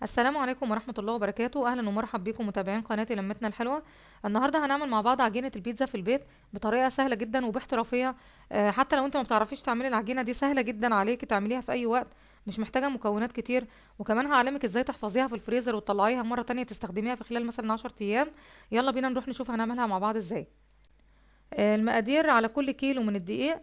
السلام عليكم ورحمة الله وبركاته. أهلا ومرحب بكم متابعين قناة لمتنا الحلوة. النهاردة هنعمل مع بعض عجينة البيتزا في البيت بطريقة سهلة جدا وباحترافية. حتى لو انت ما بتعرفيش تعملي العجينة دي، سهلة جدا عليكي تعمليها في أي وقت، مش محتاجة مكونات كتير. وكمان هعلمك ازاي تحفظيها في الفريزر وتطلعيها مرة تانية تستخدميها في خلال مثلا 10 أيام. يلا بينا نروح نشوف هنعملها مع بعض ازاي. المقادير على كل كيلو من الدقيق.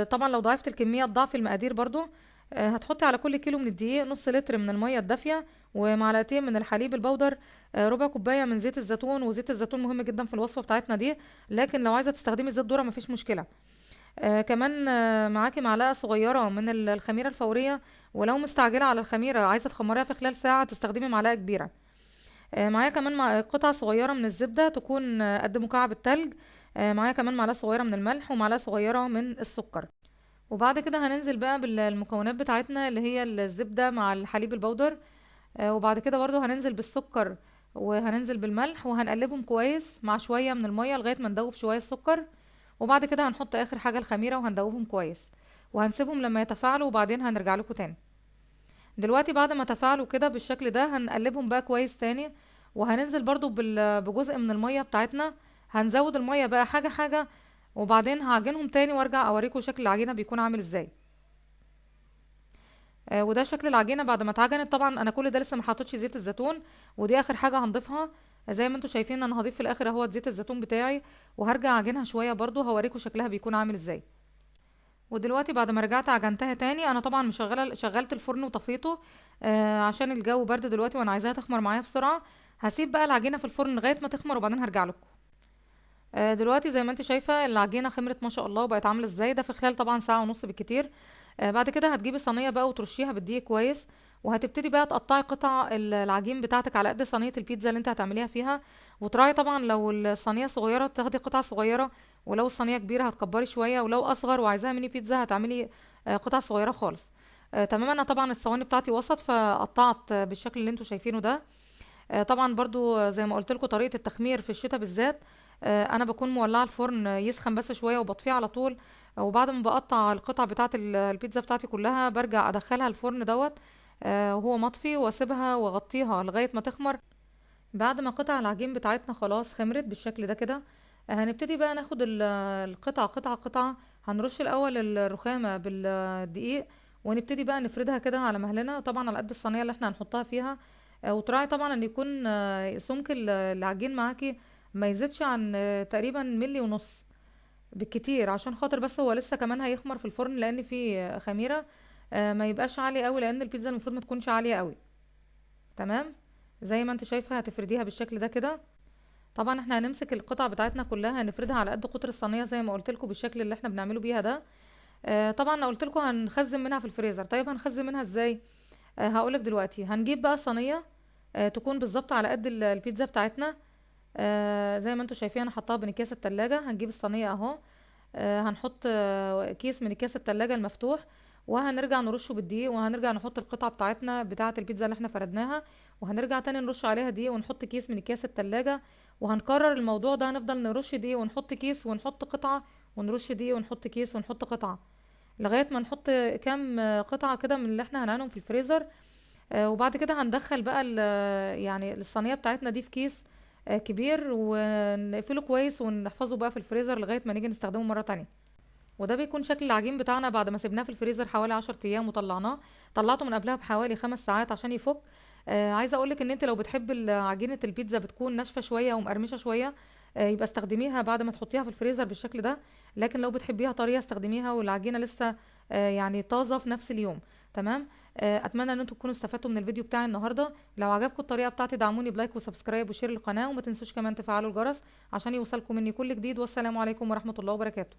طبعا لو ضعفت الكمية تضاعفي المقادير برضو. هتحطي على كل كيلو من الدقيق نص لتر من المية الدافية، ومعلقتين من الحليب البودر، ربع كوباية من زيت الزيتون. وزيت الزيتون مهم جدا في الوصفة بتاعتنا دي، لكن لو عايزة تستخدمي زيت ذرة مفيش مشكلة. كمان معاكي معلقة صغيرة من الخميرة الفورية، ولو مستعجلة على الخميرة عايزة تخمريها في خلال ساعة تستخدمي معلقة كبيرة. معايا كمان قطعة صغيرة من الزبدة تكون قد مكعب التلج. معايا كمان معلقة صغيرة من الملح ومعلقة صغيرة من السكر. وبعد كده هننزل بقى بالمكونات بتاعتنا اللي هي الزبدة مع الحليب البودر. وبعد كده برضو هننزل بالسكر، وهننزل بالملح وهنقلبهم كويس مع شوية من المية لغاية ما ندوب شوية السكر. وبعد كده هنحط آخر حاجة الخميرة وهندوبهم كويس، وهنسيبهم لما يتفاعلوا وبعدين هنرجع لكم تاني. دلوقتي بعد ما تفاعلوا كده بالشكل ده هنقلبهم بقى كويس تاني، وهننزل برضو بجزء من المية بتاعتنا. هنزود المية بقى حاجة حاجة، وبعدين هعجنهم تاني وارجع اوريكم شكل العجينة بيكون عامل ازاي. وده شكل العجينة بعد ما اتعجنت. طبعا انا كل ده لسه ما حطيتش زيت الزيتون، ودي اخر حاجة هنضيفها. زي ما انتم شايفين انا هضيف في الاخر اهوت زيت الزيتون بتاعي، وهرجع اعجنها شوية برضو هوريكم شكلها بيكون عامل ازاي. ودلوقتي بعد ما رجعت عجنتها تاني، انا طبعا شغلت الفرن وطفيته عشان الجو برد دلوقتي وانا عايزاها تخمر معايا بسرعه. هسيب بقى العجينه في الفرن لغايه ما تخمر وبعدين هرجع لكم. دلوقتي زي ما انت شايفه العجينه خمرت ما شاء الله وبقت عامله ازاي، ده في خلال طبعا ساعه ونص بالكتير. بعد كده هتجيبي صينيه بقى وترشيها بالدقيق كويس، وهتبتدي بقى تقطعي قطع العجين بتاعتك على قد صينيه البيتزا اللي انت هتعمليها فيها. وتراعي طبعا لو الصينيه صغيره تاخدي قطع صغيره، ولو الصينيه كبيره هتكبري شويه، ولو اصغر وعايزاها ميني بيتزا هتعملي قطع صغيره خالص. تمام. انا طبعا الصواني بتاعتي وسط فقطعت بالشكل اللي انتوا شايفينه ده. طبعا برضو زي ما قلت لكم طريقه التخمير في الشتاء بالذات، انا بكون مولعه الفرن يسخن بس شويه وبطفيه على طول. وبعد ما بقطع القطع بتاعه البيتزا بتاعتي كلها برجع ادخلها الفرن دوت وهو مطفي، واسيبها واغطيها لغايه ما تخمر. بعد ما قطع العجين بتاعتنا خلاص خمرت بالشكل ده كده، هنبتدي بقى ناخد القطعه قطعه قطعه. هنرش الاول الرخامه بالدقيق، ونبتدي بقى نفردها كده على مهلنا، طبعا على قد الصينيه اللي احنا هنحطها فيها. وتراعي طبعا ان يكون سمك العجين معاكي ما يزيدش عن تقريبا ملي ونص بالكتير، عشان خاطر بس هو لسه كمان هيخمر في الفرن لان فيه خميره. ما يبقاش عالي قوي لان البيتزا المفروض ما تكونش عاليه قوي. تمام. زي ما انت شايفه هتفرديها بالشكل ده كده. طبعا احنا هنمسك القطع بتاعتنا كلها هنفردها على قد قطر الصينيه زي ما قلت لكم بالشكل اللي احنا بنعمله بيها ده. طبعا انا قلت لكم هنخزن منها في الفريزر. طيب هنخزن منها ازاي؟ هقولك دلوقتي. هنجيب بقى صينيه تكون بالظبط على قد البيتزا بتاعتنا. زي ما انتم شايفين انا حطاها بين اكياس التلاجة. هنجيب الصينيه اهو. هنحط كيس من اكياس التلاجة المفتوح، وهنرجع نرشه بالدقيق، وهنرجع نحط القطعة بتاعتنا بتاعة البيتزا اللي احنا فردناها، وهنرجع تاني نرش عليها دقيق ونحط كيس من اكياس التلاجة. وهنكرر الموضوع ده، هنفضل نرش دقيق ونحط كيس ونحط قطعة، ونرش دقيق ونحط كيس ونحط قطعة، لغاية ما نحط كام قطعة كده من اللي احنا هنعينهم في الفريزر. وبعد كده هندخل بقى يعني الصينية بتاعتنا دي في كيس كبير، ونقفله كويس ونحفظه بقى في الفريزر لغاية ما نيجي نستخدمه مرة تانية. وده بيكون شكل العجين بتاعنا بعد ما سيبناه في الفريزر حوالي 10 ايام وطلعناه. طلعته من قبلها بحوالي 5 ساعات عشان يفك. عايزه اقولك ان انت لو بتحب عجينه البيتزا بتكون ناشفه شويه ومقرمشه شويه، يبقى استخدميها بعد ما تحطيها في الفريزر بالشكل ده. لكن لو بتحبيها طريه استخدميها والعجينه لسه يعني طازه في نفس اليوم. تمام. اتمنى ان انتم تكونوا استفدتوا من الفيديو بتاعي النهارده. لو عجبكم الطريقه بتاعتي دعموني بلايك وسبسكرايب وشير القناه، وما تنسوش كمان تفعلوا الجرس عشان يوصلكم مني كل جديد. والسلام عليكم ورحمه الله وبركاته.